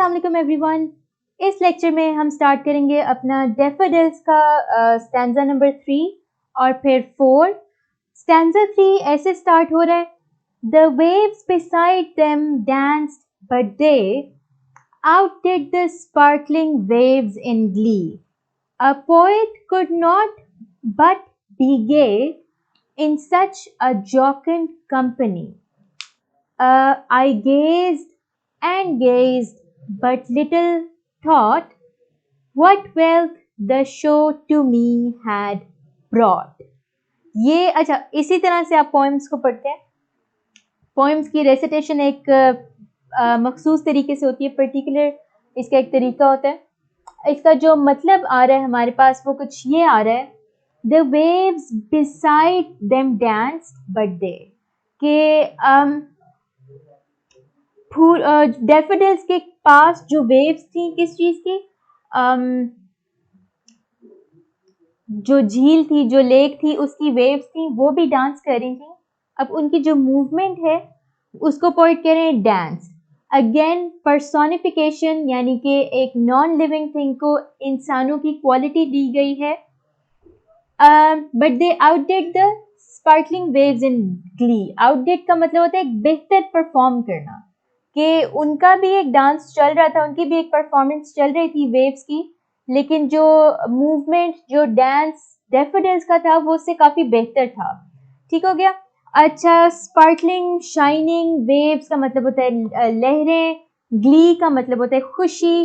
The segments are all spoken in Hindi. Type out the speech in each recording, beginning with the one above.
अस्सलाम वालेकुम एवरीवन। इस लेक्चर में हम स्टार्ट करेंगे अपना डैफोडिल्स का स्टैंजा नंबर 3 और फिर 4। स्टैंजा 3 ऐसे स्टार्ट हो रहा है, the waves beside them danced but they outdid the sparkling waves in glee. A poet could not but be gay in such a jocund company. I gazed and gazed, but little thought what wealth the show to me had brought. ये अच्छा, इसी तरह से आप पोएम्स को पढ़ते हैं। पोएम्स की रेसिटेशन एक मखसूस तरीके से होती है, पर्टिकुलर इसका एक तरीका होता है। इसका जो मतलब आ रहा है हमारे पास वो कुछ ये आ रहा है, the waves beside them danced but they, के डैफोडिल्स के पास जो वेव्स थी, किस चीज की, जो झील थी, जो लेक थी, उसकी वेव्स थी, वो भी डांस कर रही थी। अब उनकी जो मूवमेंट है उसको पोइट कह रहे हैं डांस। अगेन पर्सोनिफिकेशन, यानी कि एक नॉन लिविंग थिंग को इंसानों की क्वालिटी दी गई है। But they outdid the sparkling waves in glee. Outdid का मतलब होता है एक बेहतर परफॉर्म करना, कि उनका भी एक डांस चल रहा था, उनकी भी एक परफॉर्मेंस चल रही थी वेव्स की, लेकिन जो मूवमेंट, जो डांस डैफोडिल्स का था वो उससे काफी बेहतर था। ठीक हो गया। अच्छा, स्पार्कलिंग, शाइनिंग, वेव्स का मतलब होता है लहरें, ग्ली का मतलब होता है खुशी।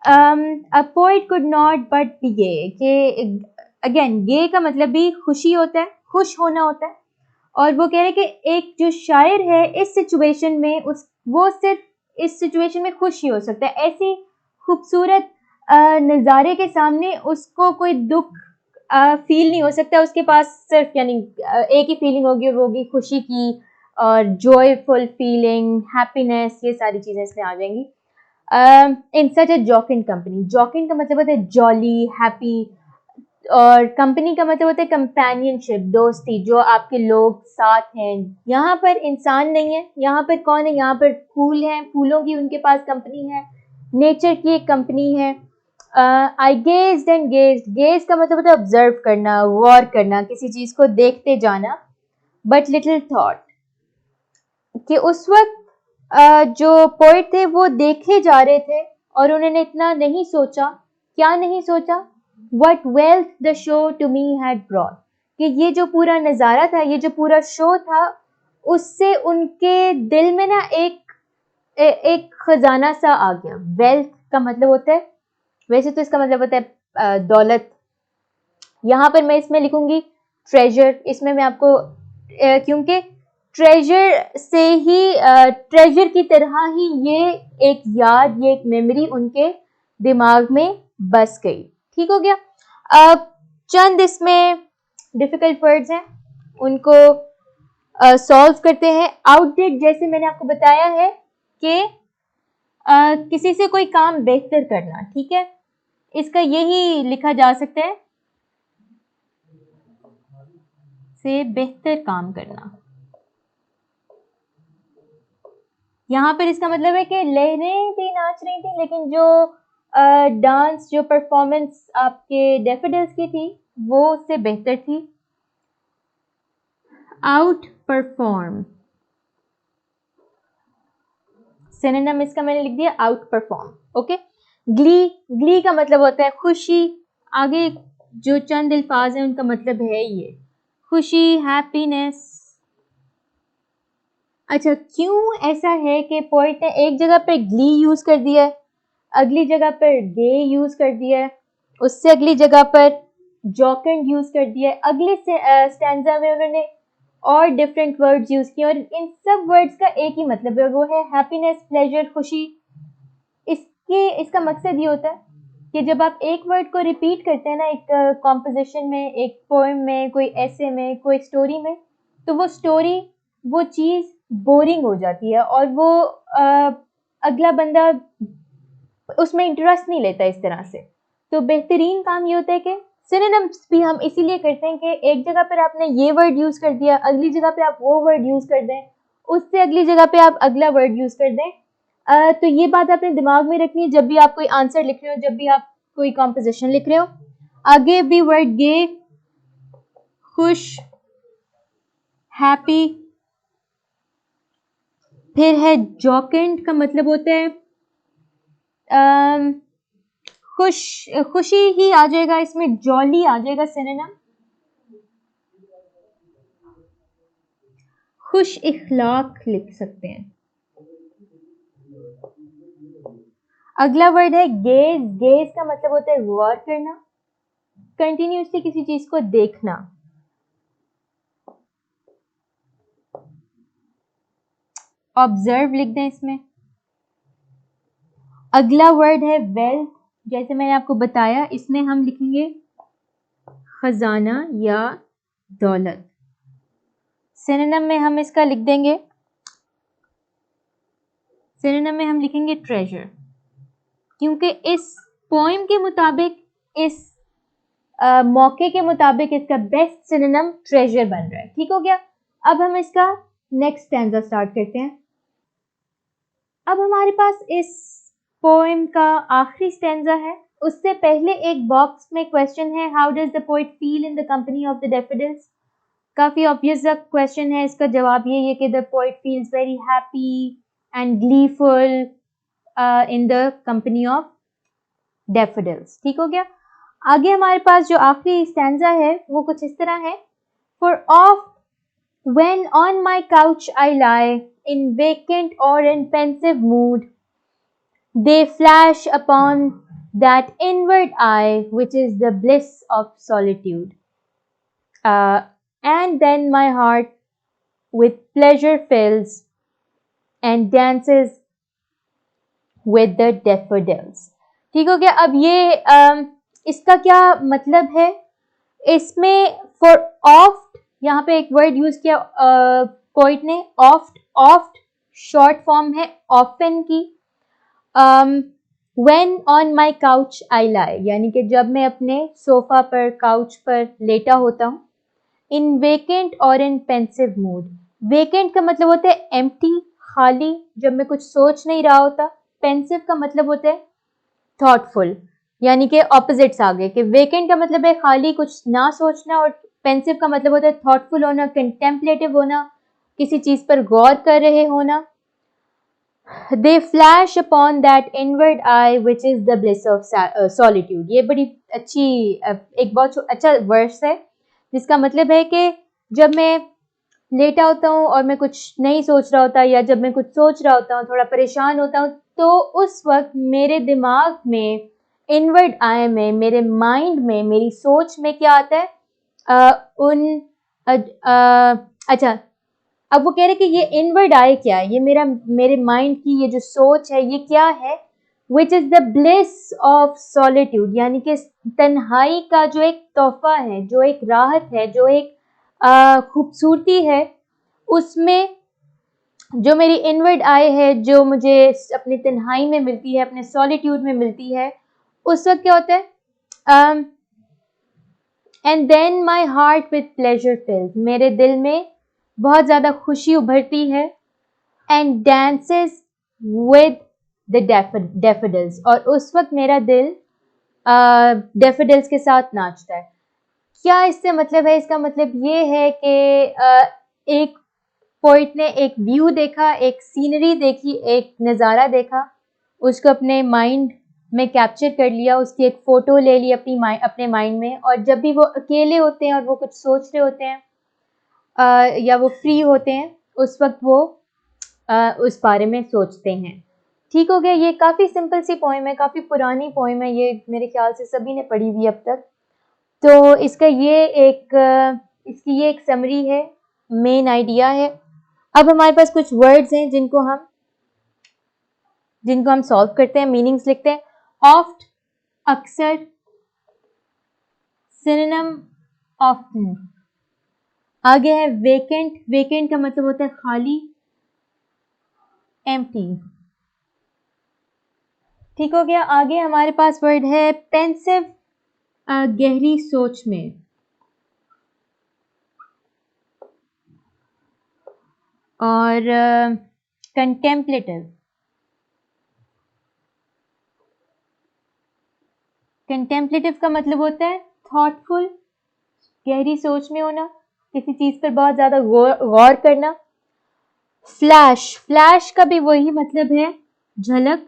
A poet could not but be gay, कि अगेन गे का मतलब भी खुशी होता है, खुश होना होता है। और वो कह रहे हैं कि एक जो शायर है इस सिचुएशन में, वो सिर्फ इस सिचुएशन में खुश ही हो सकता है। ऐसी खूबसूरत नज़ारे के सामने उसको कोई दुख फील नहीं हो सकता। उसके पास सिर्फ यानी एक ही फीलिंग होगी, वो होगी खुशी की, और जॉयफुल फीलिंग, हैप्पीनेस, ये सारी चीज़ें इसमें आ जाएंगी। इन सच ए जॉकिंड कंपनी। जॉकिंड का मतलब होता है जॉली, हैप्पी, और कंपनी का मतलब होता है कंपेनियनशिप, दोस्ती, जो आपके लोग साथ हैं। यहाँ पर इंसान नहीं है, यहाँ पर कौन है, यहाँ पर फूल हैं, फूलों की उनके पास कंपनी है, नेचर की एक कंपनी है। आई गेज्ड एंड गेज्ड, गेज का मतलब होता है ऑब्जर्व करना, गौर करना, किसी चीज को देखते जाना। बट लिटिल थॉट, कि उस वक्त जो पोएट थे वो देखे जा रहे थे और उन्होंने इतना नहीं सोचा। क्या नहीं सोचा? What wealth the show to me had brought, कि ये जो पूरा नज़ारा था, ये जो पूरा शो था, उससे उनके दिल में ना एक खजाना सा आ गया। वेल्थ का मतलब होता है, वैसे तो इसका मतलब होता है दौलत। यहाँ पर मैं इसमें लिखूंगी ट्रेजर। इसमें मैं आपको क्योंकि ट्रेजर से ही, ट्रेजर की तरह ही ये एक याद, ये एक मेमोरी उनके दिमाग में बस गई। ठीक हो गया। अब चंद इसमें डिफिकल्ट वर्ड्स हैं, उनको सॉल्व करते हैं। आउटडिड, जैसे मैंने आपको बताया है कि किसी से कोई काम बेहतर करना, ठीक है, इसका यही लिखा जा सकता है, से बेहतर काम करना। यहाँ पर इसका मतलब है कि लहरें भी नाच रही थी, लेकिन जो डांस, जो परफॉर्मेंस आपके डैफोडिल्स की थी वो उससे बेहतर थी। आउट परफॉर्म, सिनोनिम इसका मैंने लिख दिया out perform. Okay. Glee, Glee का मतलब होता है खुशी। आगे जो चंद अल्फाज हैं उनका मतलब है ये खुशी, हैप्पीनेस। अच्छा, क्यों ऐसा है कि पोएट ने एक जगह पर ग्ली यूज कर दिया है, अगली जगह पर गे यूज कर दिया है, उससे अगली जगह पर जॉकेंड यूज कर दिया है, अगले स्टैंजा में उन्होंने और डिफरेंट वर्ड्स यूज किए, और इन सब वर्ड्स का एक ही मतलब है, वो है हैप्पीनेस, प्लेजर, खुशी। इसका मकसद ये होता है कि जब आप एक वर्ड को रिपीट करते हैं ना, एक कॉम्पोजिशन में, एक पोएम में, कोई ऐसे में, कोई स्टोरी में, तो वो स्टोरी, वो चीज़ बोरिंग हो जाती है और वो अगला बंदा उसमें इंटरेस्ट नहीं लेता इस तरह से। तो बेहतरीन काम ये होता है कि सिनोनिम्स भी हम इसीलिए करते हैं कि एक जगह पर आपने ये वर्ड यूज कर दिया, अगली जगह पे आप वो वर्ड यूज कर दें, उससे अगली जगह पे आप अगला वर्ड यूज कर दें। तो ये बात अपने दिमाग में रखनी है जब भी आप कोई आंसर लिख रहे हो, जब भी आप कोई कॉम्पोजिशन लिख रहे हो। आगे भी वर्ड गे, खुश, हैप्पी, फिर है जॉकेंट का मतलब होता है खुश, खुशी ही आ जाएगा इसमें, जॉली आ जाएगा सिनोनिम। खुश इखलाक लिख सकते हैं। अगला वर्ड है गेज। गेज का मतलब होता है गौर करना, कंटिन्यूसली किसी चीज को देखना। ऑब्जर्व लिख दें इसमें। अगला वर्ड है वेल्थ। जैसे मैंने आपको बताया, इसमें हम लिखेंगे खजाना या दौलत। सिनोनिम में हम इसका लिख देंगे, सिनोनिम में हम लिखेंगे ट्रेजर, क्योंकि इस पोएम के मुताबिक, इस मौके के मुताबिक इसका बेस्ट सिनोनिम ट्रेजर बन रहा है। ठीक हो गया। अब हम इसका नेक्स्ट स्टैंजा स्टार्ट करते हैं। अब हमारे पास इस पोएम का आखिरी स्टैंजा है। उससे पहले एक बॉक्स में क्वेश्चन है, how does the poet feel in the company of the daffodils. काफी ऑब्वियस क्वेश्चन है, इसका जवाब ये है कि the poet feels very happy and gleeful in the company of daffodils. ठीक हो गया। आगे हमारे पास जो आखिरी स्टैंजा है वो कुछ इस तरह है, for of when on my couch I lie in vacant or in pensive mood, they flash upon that inward eye which is the bliss of solitude. And then my heart with pleasure fills and dances with the daffodils. ठीक हो गया। अब ये इसका क्या मतलब है, इसमें फॉर ऑफ्ट यहाँ पे एक वर्ड यूज किया पोइट ने, ऑफ्ट। ऑफ्ट शॉर्ट फॉर्म है ऑफन की। When on my couch I lie, यानी कि जब मैं अपने सोफा पर, काउच पर लेटा होता हूँ। इन वेकेंट और इन पेंसिव मूड। वेकेंट का मतलब होता है एम्प्टी, खाली, जब मैं कुछ सोच नहीं रहा होता। पेंसिव का मतलब होता है थॉटफुल, यानी कि ऑपोजिट्स आ गए कि वेकेंट का मतलब है खाली, कुछ ना सोचना, और पेंसिव का मतलब होता है थॉटफुल होना, कंटेम्पलेटिव होना, किसी चीज पर गौर कर रहे होना। दे flash upon that inward I which is the bliss of solitude. ये बड़ी अच्छी, एक बहुत अच्छा वर्स है, जिसका मतलब है कि जब मैं लेटा होता हूँ और मैं कुछ नहीं सोच रहा होता, या जब मैं कुछ सोच रहा होता हूँ, थोड़ा परेशान होता हूँ, तो उस वक्त मेरे दिमाग में, इनवर्ड आई में, मेरे माइंड में, मेरी सोच में क्या आता है, अच्छा, अब वो कह रहे कि ये इनवर्ड आई क्या है, ये मेरे माइंड की ये जो सोच है ये क्या है, which is the bliss of solitude, यानी कि तन्हाई का जो एक तोहफा है, जो एक राहत है, जो एक खूबसूरती है, उसमें जो मेरी इनवर्ड आई है, जो मुझे अपनी तन्हाई में मिलती है, अपने सॉलिट्यूड में मिलती है, उस वक्त क्या होता है, and then my heart with pleasure filled, मेरे दिल में बहुत ज्यादा खुशी उभरती है, and dances with the daffodils, और उस वक्त मेरा दिल डैफोडिल्स के साथ नाचता है। क्या इससे मतलब है? इसका मतलब ये है कि एक पोइट ने एक व्यू देखा, एक सीनरी देखी, एक नज़ारा देखा, उसको अपने माइंड में कैप्चर कर लिया, उसकी एक फ़ोटो ले ली अपने माइंड में, और जब भी वो अकेले होते हैं और वो कुछ सोच रहे होते हैं, या वो फ्री होते हैं, उस वक्त वो उस बारे में सोचते हैं। ठीक हो गया। ये काफ़ी सिंपल सी पोइम है, काफ़ी पुरानी पोइम है, ये मेरे ख्याल से सभी ने पढ़ी हुई अब तक। तो इसका इसकी ये एक समरी है, मेन आइडिया है। अब हमारे पास कुछ वर्ड्स हैं जिनको हम सॉल्व करते हैं, मीनिंग्स लिखते हैं। ऑफ्ट, अक्सर, सिनोनिम ऑफ्टन। आगे है वेकेंट। वेकेंट का मतलब होता है खाली, एम्प्टी। ठीक हो गया। आगे हमारे पास वर्ड है पेंसिव, गहरी सोच में। और कंटेम्पलेटिव, कंटेम्पलेटिव का मतलब होता है थॉटफुल, गहरी सोच में होना, किसी चीज पर बहुत ज्यादा गौर करना। फ्लैश, फ्लैश का भी वही मतलब है, झलक।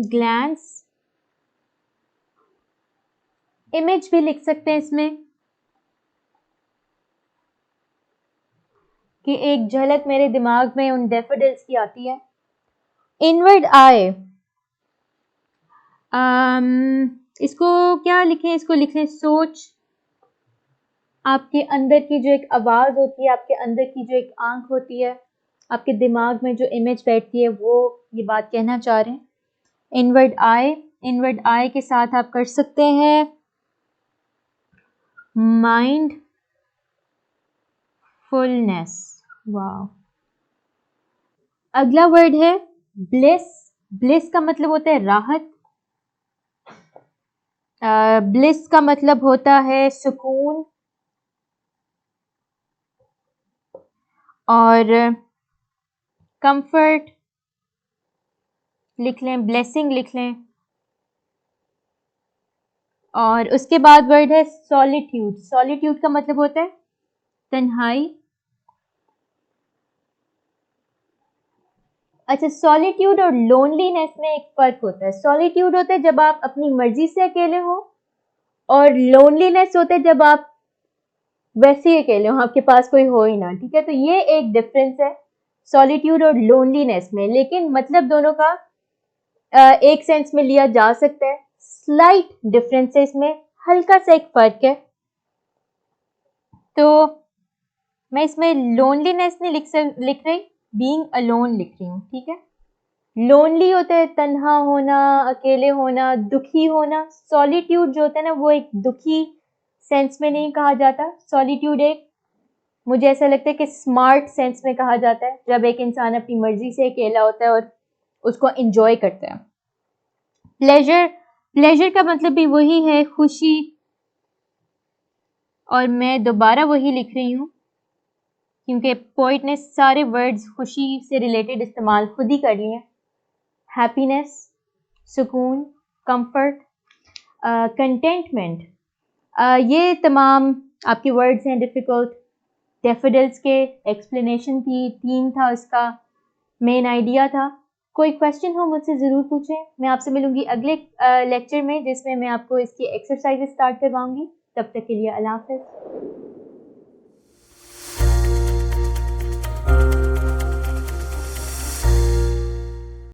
ग्लैंस, इमेज भी लिख सकते हैं इसमें कि एक झलक मेरे दिमाग में उन डैफोडिल्स की आती है। इनवर्ड आई, इसको क्या लिखें, इसको लिखें सोच। आपके अंदर की जो एक आवाज होती है, आपके अंदर की जो एक आंख होती है, आपके दिमाग में जो इमेज बैठती है, वो ये बात कहना चाह रहे हैं। इनवर्ड आई, इनवर्ड आई के साथ आप कर सकते हैं माइंड फुलनेस। वाह। अगला वर्ड है ब्लिस। ब्लिस का मतलब होता है राहत। ब्लिस का मतलब होता है सुकून। और कंफर्ट लिख लें, ब्लेसिंग लिख लें। और उसके बाद वर्ड है सॉलिट्यूड। सॉलिट्यूड का मतलब होता है तन्हाई। अच्छा, सॉलिट्यूड और लोनलीनेस में एक फर्क होता है। सॉलिट्यूड होता है जब आप अपनी मर्जी से अकेले हो, और लोनलीनेस होता है जब आप वैसे ही अकेले हो, आपके पास कोई हो ही ना। ठीक है, तो ये एक डिफरेंस है सॉलिट्यूड और लोनलीनेस में, लेकिन मतलब दोनों का एक सेंस में लिया जा सकता है। स्लाइट डिफरेंस है इसमें, हल्का सा एक फर्क है। तो मैं इसमें लोनलीनेस नहीं लिख रही, बीइंग अलोन लिख रही हूँ। ठीक है, लोनली होता है तन्हा होना, अकेले होना, दुखी होना। सॉलिट्यूड जो होता है ना, वो एक दुखी सेंस में नहीं कहा जाता। सॉलिट्यूड एक, मुझे ऐसा लगता है कि स्मार्ट सेंस में कहा जाता है, जब एक इंसान अपनी मर्जी से अकेला होता है और उसको एंजॉय करता है। प्लेजर, प्लेजर का मतलब भी वही है, खुशी। और मैं दोबारा वही लिख रही हूँ क्योंकि पोइट ने सारे वर्ड्स खुशी से रिलेटेड इस्तेमाल खुद ही कर लिए हैं। हैप्पीनेस, सुकून, कंफर्ट, कंटेंटमेंट, ये तमाम आपके वर्ड्स हैं डिफ़िकल्ट। डैफोडिल्स के एक्सप्लेनेशन थी, थीम था उसका, मेन आइडिया था। कोई क्वेश्चन हो मुझसे ज़रूर पूछें। मैं आपसे मिलूंगी अगले लेक्चर में, जिसमें मैं आपको इसकी एक्सरसाइजेस स्टार्ट करवाऊंगी। तब तक के लिए अल्लाह हाफ़िज़।